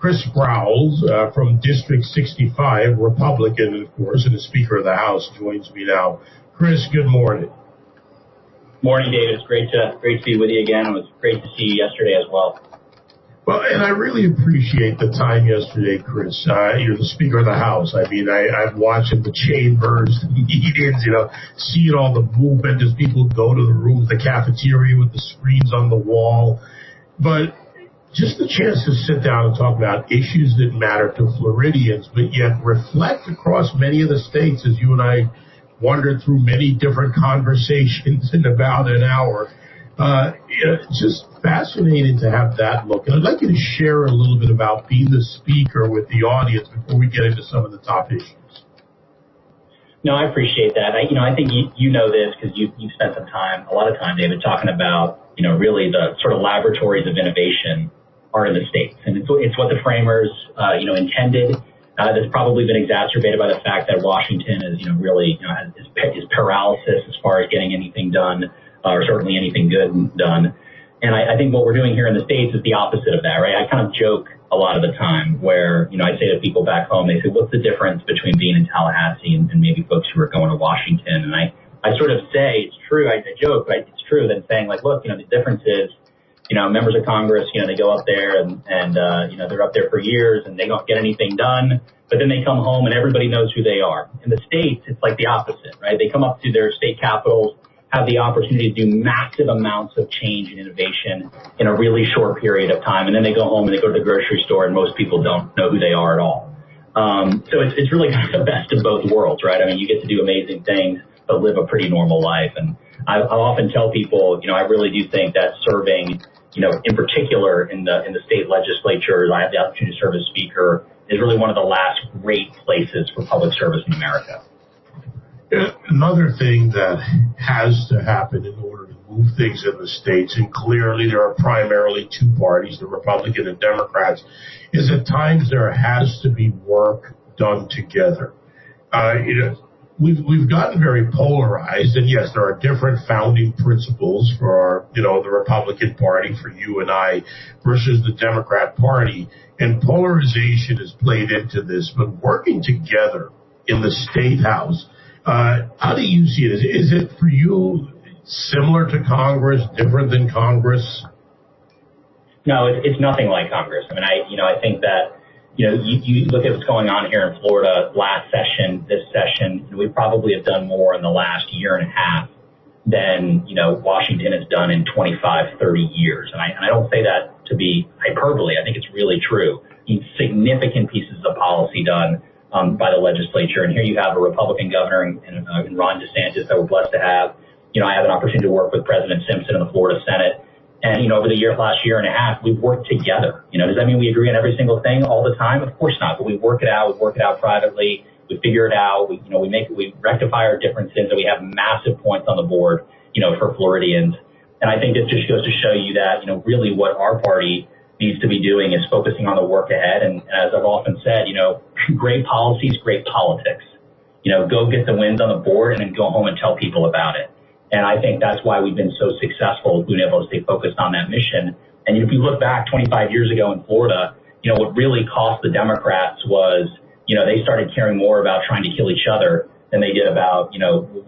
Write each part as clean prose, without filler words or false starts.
Chris Sprowls from District 65, Republican, of course, and the Speaker of the House joins me now. Chris, good morning. Morning, David. It's great to be with you again. It was great to see you yesterday as well. Well, and I really appreciate the time yesterday, Chris. You're the Speaker of the House. I mean, I've watched the chambers, the meetings, seeing all the movement as people go to the rooms, the cafeteria with the screens on the wall. But just the chance to sit down and talk about issues that matter to Floridians, but yet reflect across many of the states as you and I wandered through many different conversations in about an hour. It's just fascinating to have that look. And I'd like you to share a little bit about being the speaker with the audience before we get into some of the top issues. No, I appreciate that. I think you know this because you've spent a lot of time, David, talking about, really the sort of laboratories of innovation are in the states. And it's what the framers, intended. That's probably been exacerbated by the fact that Washington is, really, is paralysis as far as getting anything done. Or certainly anything good done. And I think what we're doing here in the States is the opposite of that, right? I kind of joke a lot of the time where, I say to people back home, they say, what's the difference between being in Tallahassee and maybe folks who are going to Washington? And I sort of say, it's true, I joke, but it's true that saying like, look, the difference is, members of Congress, they go up there and they're up there for years and they don't get anything done. But then they come home and everybody knows who they are. In the States, it's like the opposite, right? They come up to their state capitals, have the opportunity to do massive amounts of change and innovation in a really short period of time. And then they go home and they go to the grocery store and most people don't know who they are at all. So it's really kind of the best of both worlds, right? I mean, you get to do amazing things, but live a pretty normal life. And I'll often tell people, I really do think that serving, in particular in the state legislatures, I have the opportunity to serve as speaker, is really one of the last great places for public service in America. Another thing that has to happen in order to move things in the states, and clearly there are primarily two parties, the Republican and Democrats, is at times there has to be work done together. We've gotten very polarized, and yes, there are different founding principles for our, the Republican Party, for you and I, versus the Democrat Party, and polarization has played into this, but working together in the State House, how do you see it? Is it for you similar to Congress, different than Congress? No, it's nothing like Congress. I mean, I think that, you look at what's going on here in Florida last session, this session, we probably have done more in the last year and a half than, Washington has done in 25, 30 years. And I don't say that to be hyperbole. I think it's really true. Significant pieces of policy done by the legislature. And here you have a Republican governor and Ron DeSantis that we're blessed to have. I have an opportunity to work with President Simpson in the Florida Senate. And, over the last year and a half, we've worked together. Does that mean we agree on every single thing all the time? Of course not. But we work it out. We work it out privately. We figure it out. We rectify our differences, and we have massive points on the board, for Floridians. And I think this just goes to show you that, really what our party needs to be doing is focusing on the work ahead. And as I've often said, great policies, great politics. Go get the wins on the board and then go home and tell people about it. And I think that's why we've been so successful, being able to stay focused on that mission. And if you look back 25 years ago in Florida, what really cost the Democrats was, they started caring more about trying to kill each other than they did about,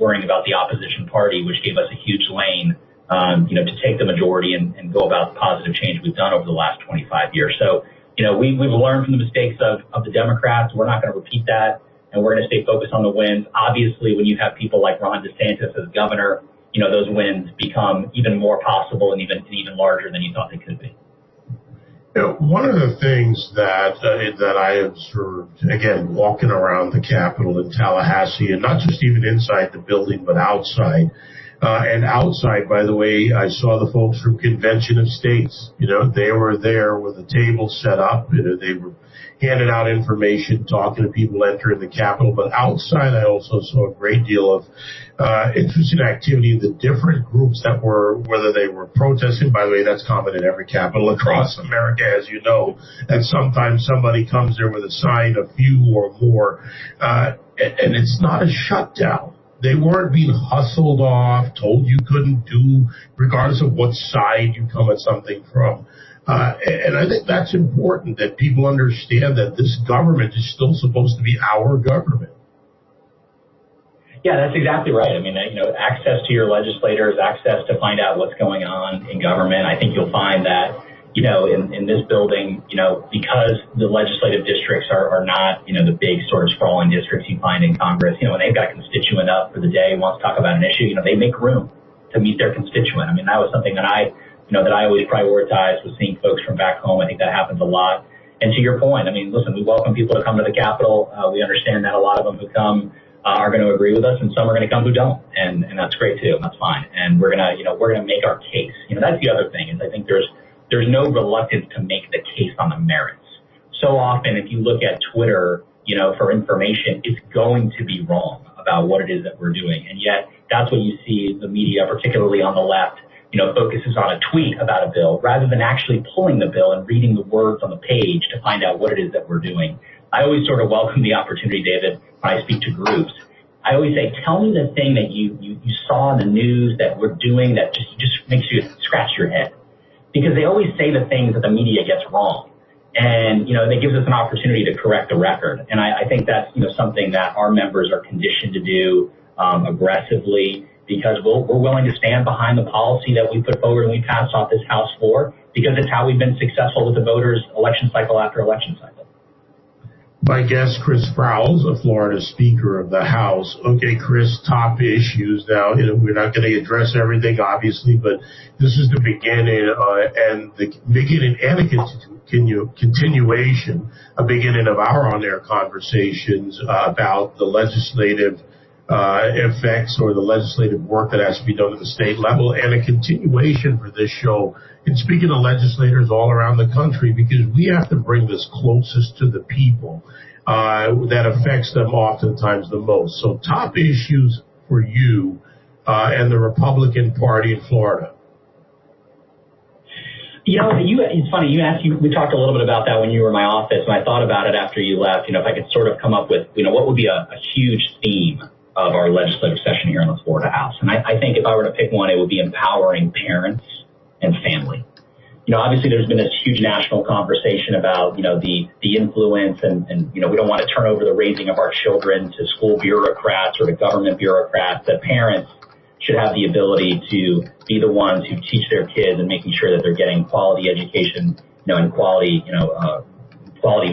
worrying about the opposition party, which gave us a huge lane, to take the majority and go about the positive change we've done over the last 25 years. So, we've learned from the mistakes of the Democrats. We're not going to repeat that, and we're going to stay focused on the wins. Obviously, when you have people like Ron DeSantis as governor, those wins become even more possible and even larger than you thought they could be. One of the things that I observed, again, walking around the Capitol in Tallahassee, and not just even inside the building, but outside. And outside, by the way, I saw the folks from Convention of States. They were there with a table set up. They were handing out information, talking to people entering the Capitol. But outside, I also saw a great deal of interesting activity in the different groups that were, whether they were protesting. By the way, that's common in every Capitol across America, as you know. And sometimes somebody comes there with a sign, a few or more. And it's not a shutdown. They weren't being hustled off, told you couldn't do, regardless of what side you come at something from. And I think that's important, that people understand that this government is still supposed to be our government. Yeah, that's exactly right. I mean, access to your legislators, access to find out what's going on in government. I think you'll find that, in this building, because the legislative districts are not, the big sort of sprawling districts you find in Congress, when they've got a constituent up for the day and wants to talk about an issue, they make room to meet their constituent. I mean, that was something that I always prioritized, was seeing folks from back home. I think that happens a lot. And to your point, I mean, listen, we welcome people to come to the Capitol. We understand that a lot of them who come are going to agree with us, and some are going to come who don't, and that's great too. That's fine. And we're gonna make our case. That's the other thing, is I think there's no reluctance to make the case on the merits. So often, if you look at Twitter, for information, it's going to be wrong about what it is that we're doing, and yet that's what you see the media, particularly on the left, focuses on a tweet about a bill rather than actually pulling the bill and reading the words on the page to find out what it is that we're doing. I always sort of welcome the opportunity, David, when I speak to groups. I always say, tell me the thing that you saw in the news that we're doing that just makes you scratch your head. Because they always say the things that the media gets wrong. And, that gives us an opportunity to correct the record. And I think that's, something that our members are conditioned to do aggressively, because we're willing to stand behind the policy that we put forward and we passed off this House floor, because it's how we've been successful with the voters election cycle after election cycle. My guest, Chris Sprowls, a Florida Speaker of the House. Okay, Chris, top issues. Now, we're not going to address everything, obviously, but this is the beginning and a continuation, a beginning of our on-air conversations about the legislative effects or the legislative work that has to be done at the state level, and a continuation for this show in speaking to legislators all around the country, because we have to bring this closest to the people that affects them oftentimes the most. So top issues for you and the Republican Party in Florida. It's funny, we talked a little bit about that when you were in my office, and I thought about it after you left, if I could sort of come up with, what would be a huge theme of our legislative session here in the Florida House. And I think if I were to pick one, it would be empowering parents and family. Obviously there's been this huge national conversation about, the influence and we don't want to turn over the raising of our children to school bureaucrats or to government bureaucrats, that parents should have the ability to be the ones who teach their kids and making sure that they're getting quality education, and quality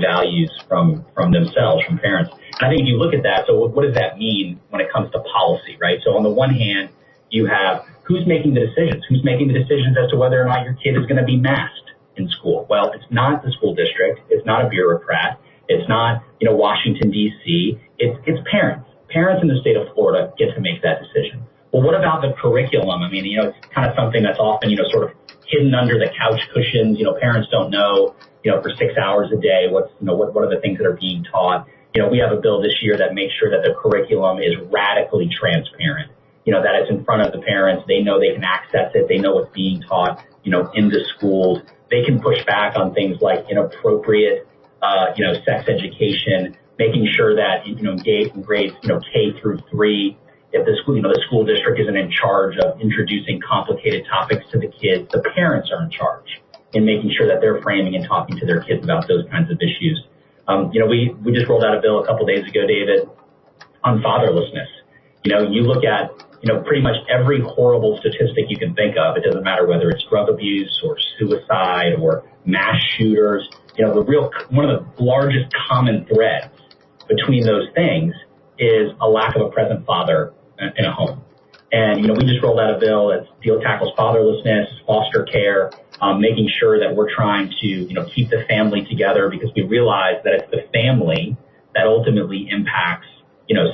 values from themselves, from parents. And I think if you look at that, so what does that mean when it comes to policy, right? So on the one hand, you have who's making the decisions? Who's making the decisions as to whether or not your kid is going to be masked in school? Well, it's not the school district. It's not a bureaucrat. It's not, Washington, D.C. It's parents. Parents in the state of Florida get to make that decision. Well, what about the curriculum? I mean, it's kind of something that's often, sort of hidden under the couch cushions. Parents don't know, for 6 hours a day, what are the things that are being taught. We have a bill this year that makes sure that the curriculum is radically transparent. That it's in front of the parents. They know they can access it. They know what's being taught, in the schools. They can push back on things like inappropriate, sex education, making sure that, in grades, K through 3, if the school district isn't in charge of introducing complicated topics to the kids, the parents are in charge in making sure that they're framing and talking to their kids about those kinds of issues. We just rolled out a bill a couple days ago, David, on fatherlessness. You look at, pretty much every horrible statistic you can think of. It doesn't matter whether it's drug abuse or suicide or mass shooters. One of the largest common threads between those things is a lack of a present father in a home. And, we just rolled out a bill that tackles fatherlessness, foster care, making sure that we're trying to, keep the family together, because we realize that it's the family that ultimately impacts,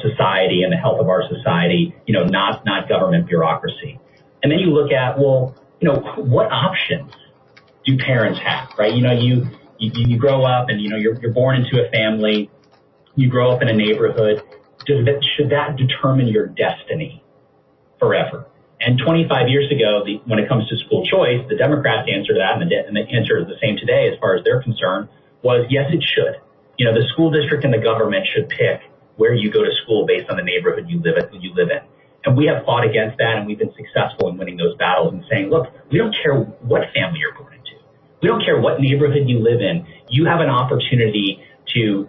society and the health of our society, not government bureaucracy. And then you look at, what options do parents have, right? You grow up and, you're born into a family, you grow up in a neighborhood. Should that determine your destiny forever? And 25 years ago, when it comes to school choice, the Democrats' answer to that, and the answer is the same today as far as they're concerned, was yes, it should. The school district and the government should pick where you go to school based on the neighborhood you live in. And we have fought against that, and we've been successful in winning those battles and saying, look, we don't care what family you're born into. We don't care what neighborhood you live in. You have an opportunity to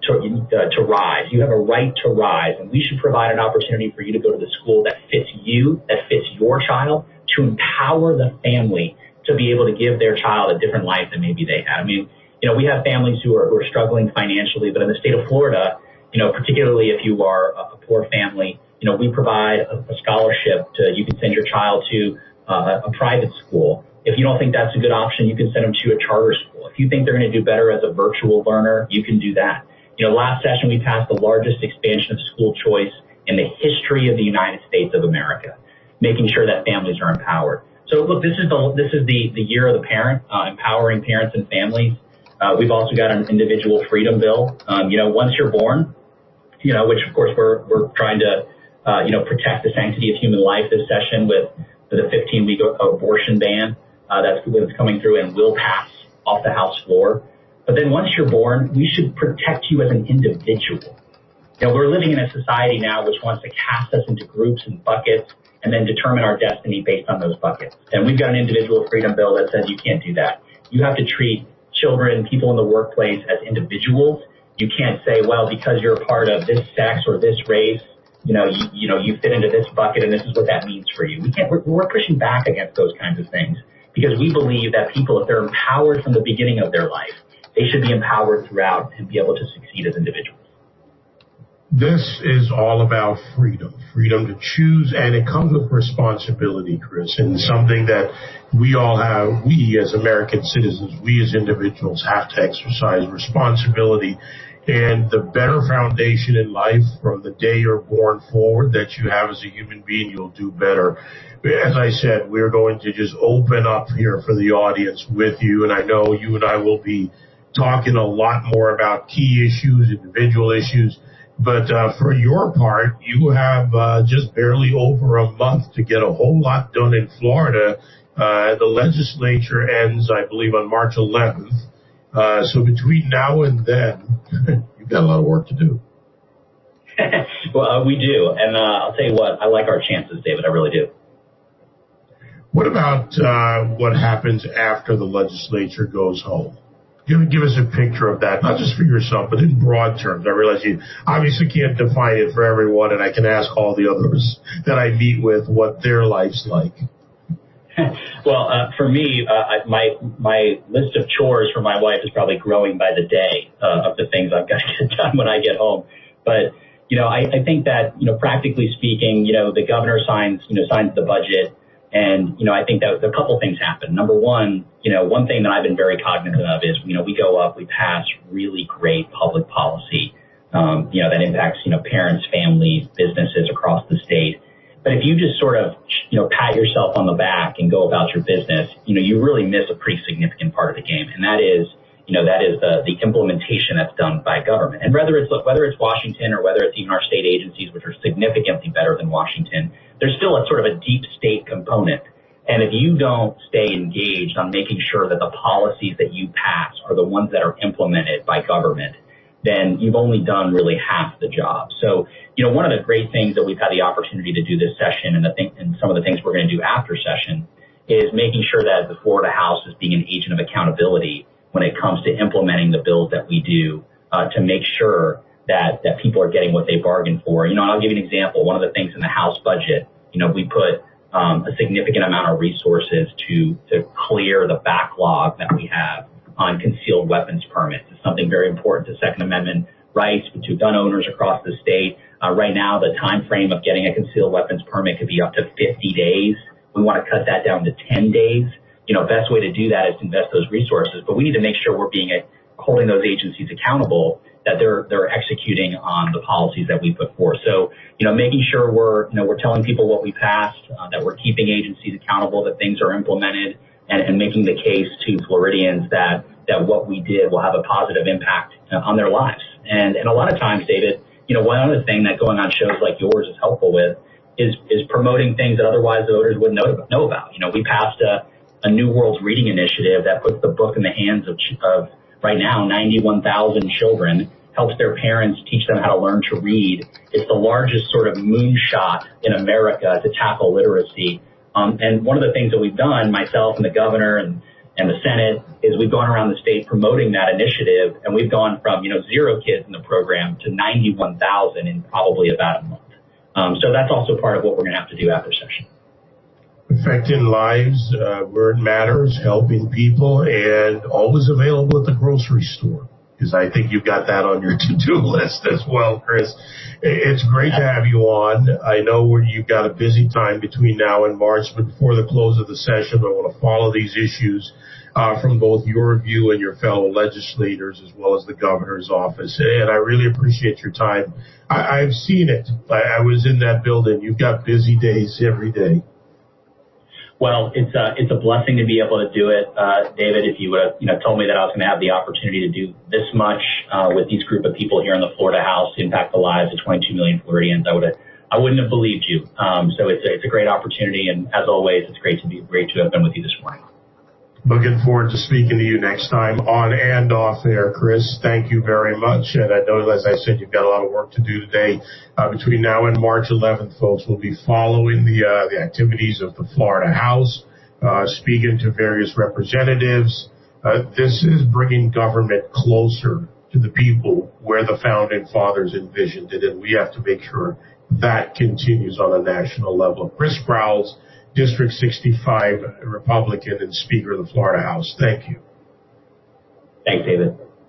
rise. You have a right to rise, and we should provide an opportunity for you to go to the school that fits you, that fits your child, to empower the family to be able to give their child a different life than maybe they had. I mean, we have families who are struggling financially, but in the state of Florida, particularly if you are a poor family, we provide a scholarship you can send your child to a private school. If you don't think that's a good option, you can send them to a charter school. If you think they're going to do better as a virtual learner, you can do that. Last session we passed the largest expansion of school choice in the history of the United States of America, making sure that families are empowered. So look, this is the year of the parent, empowering parents and families. We've also got an individual freedom bill. Once you're born, which of course we're trying to protect the sanctity of human life this session with the 15-week abortion ban. That's coming through and will pass off the House floor. But then once you're born, we should protect you as an individual. We're living in a society now which wants to cast us into groups and buckets and then determine our destiny based on those buckets. And we've got an individual freedom bill that says you can't do that. You have to treat children, people in the workplace as individuals. You can't say, well, because you're a part of this sex or this race, you fit into this bucket and this is what that means for you. We're pushing back against those kinds of things because we believe that people, if they're empowered from the beginning of their life, they should be empowered throughout and be able to succeed as individuals. This is all about freedom to choose, and it comes with responsibility, Chris, and something that we as American citizens, we as individuals have to exercise responsibility. And the better foundation in life from the day you're born forward that you have as a human being, you'll do better. As I said, we're going to just open up here for the audience with you, and I know you and I will be talking a lot more about key issues, individual issues. But for your part, you have just barely over a month to get a whole lot done in Florida. The legislature ends, I believe, on March 11th. So between now and then, you've got a lot of work to do. Well, we do. And I'll tell you what, I like our chances, David. I really do. What about what happens after the legislature goes home? Give us a picture of that, not just for yourself, but in broad terms. I realize you obviously can't define it for everyone, and I can ask all the others that I meet with what their life's like. Well, for me, my list of chores for my wife is probably growing by the day of the things I've got to get done when I get home. But, I think that, practically speaking, the governor signs the budget. And, I think that a couple things happen. Number one, one thing that I've been very cognizant of is, we go up, we pass really great public policy, that impacts, parents, families, businesses across the state. But if you just sort of, pat yourself on the back and go about your business, you really miss a pretty significant part of the game. And that is the implementation that's done by government. And whether it's Washington or whether it's even our state agencies, which are significantly better than Washington, there's still a sort of a deep state component. And if you don't stay engaged on making sure that the policies that you pass are the ones that are implemented by government, then you've only done really half the job. So, one of the great things that we've had the opportunity to do this session and some of the things we're going to do after session is making sure that the Florida House is being an agent of accountability when it comes to implementing the bills that we do to make sure that people are getting what they bargained for. And I'll give you an example. One of the things in the House budget, we put a significant amount of resources to clear the backlog that we have on concealed weapons permits. It's something very important to Second Amendment rights to gun owners across the state. Right now, the time frame of getting a concealed weapons permit could be up to 50 days. We want to cut that down to 10 days. Best way to do that is to invest those resources, but we need to make sure we're holding those agencies accountable, that they're executing on the policies that we put forth. So, making sure we're telling people what we passed, that we're keeping agencies accountable, that things are implemented, and making the case to Floridians that what we did will have a positive impact on their lives. And a lot of times, David, one other thing that going on shows like yours is helpful with is promoting things that otherwise the voters wouldn't know about. We passed a New Worlds Reading Initiative that puts the book in the hands of right now 91,000 children, helps their parents teach them how to learn to read. It's the largest sort of moonshot in America to tackle literacy. And one of the things that we've done, myself and the governor and and the Senate, is we've gone around the state promoting that initiative, and we've gone from 0 kids in the program to 91,000 in probably about a month. So that's also part of what we're going to have to do after session. Affecting lives, where it matters, helping people, and always available at the grocery store, because I think you've got that on your to-do list as well, Chris. It's great to have you on. I know you've got a busy time between now and March, but before the close of the session, I want to follow these issues from both your view and your fellow legislators, as well as the governor's office. And I really appreciate your time. I've seen it. I was in that building. You've got busy days every day. Well, it's a blessing to be able to do it, David. If you would have told me that I was going to have the opportunity to do this much with these group of people here in the Florida House to impact the lives of 22 million Floridians, I wouldn't have believed you. So it's a great opportunity, and as always, it's great to have been with you this morning. Looking forward to speaking to you next time on and off air, Chris. Thank you very much. And I know, as I said, you've got a lot of work to do today. Between now and March 11th, folks, we'll be following the activities of the Florida House, speaking to various representatives. This is bringing government closer to the people where the founding fathers envisioned it, and we have to make sure that continues on a national level. Chris Sprowls, District 65 Republican and Speaker of the Florida House. Thank you. Thanks, David.